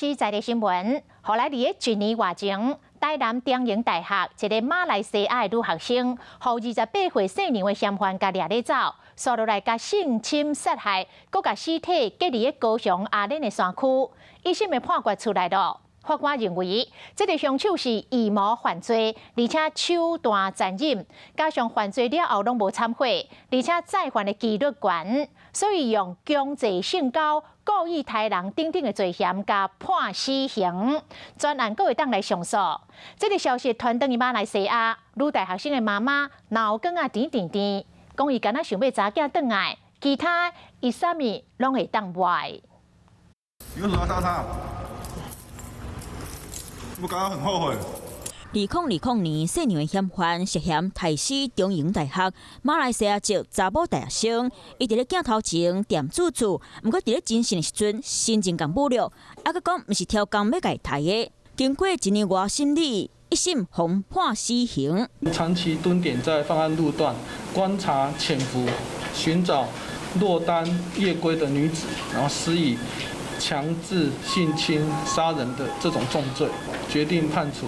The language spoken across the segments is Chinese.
是在地新闻，后来伫一年外前，台南中英大学一个马来西亚的女学生，予28岁少年的嫌犯甲掠咧走，刷落来甲性侵杀害，佮甲尸体隔伫高雄阿莲的山区，一审的判决出来了。法官认为，这个凶手是预谋犯罪，而且手段残忍，加上犯罪了后拢无忏悔，而且再犯的几率悬，所以用强制性交、故意杀人等等的罪嫌，加判死刑。专案阁会当来上诉。这个消息传登于马来西亚，女大学生的妈妈脑梗啊甜，讲伊敢若想要查囝转来，其他伊啥物拢会当歪。你为什么要杀他？我感觉很后悔。2020年，少年的嫌犯涉嫌杀死中英大学马来西亚籍查某大学生，伊伫咧镜头前点住处，毋过伫咧真实的时阵，心情共侮辱，还佫讲毋是挑工要甲伊杀的。经过1年多审理，一审红判死刑。长期蹲点在犯案路段，观察、潜伏、寻找落单夜归的女子，然后施以强制性侵、杀人的这种重罪，决定判处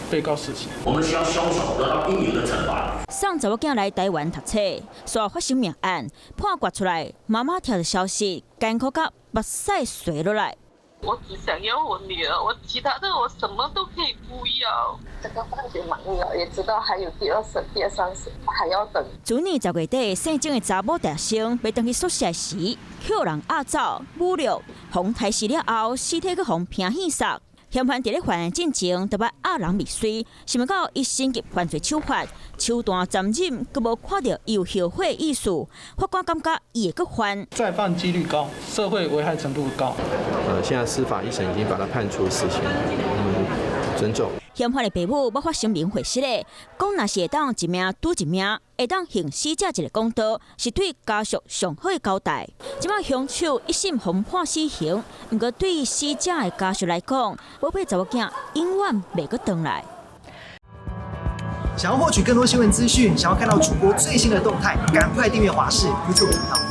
被告死刑。我们希望凶手得到应有的惩罚。送查某囝来台湾读册，煞发生命案，判决出来，妈妈听到消息，艰苦到目屎垂落来。我只想要我女儿，我其他的我什么都可以不要。这个判决满意了，也知道还有第二审、第三审还要等。去年10月底，姓郑的查某大学生要回去宿舍时，叫人压走、侮辱，互杀死了后，尸体佫互拼血杀。嫌犯伫咧犯案进前，特别压人未遂，想要到一审级犯罪手法，手段残忍，佫无看到有后悔意思。法官感觉伊会佫犯，再犯几率高，社会危害程度高。现在司法一审已经把他判处死刑，尊重。嫌犯的爸母要发声明回释咧，讲若是会当一命赌一命，会当行死者一个公道，是对家属上好的交代。即摆凶手一审红判死刑，不过对死者的家属来讲，宝贝查某囝永远袂阁回来。想要获取更多新闻资讯，想要看到主播最新的动态，赶快订阅华视 YouTube 频道。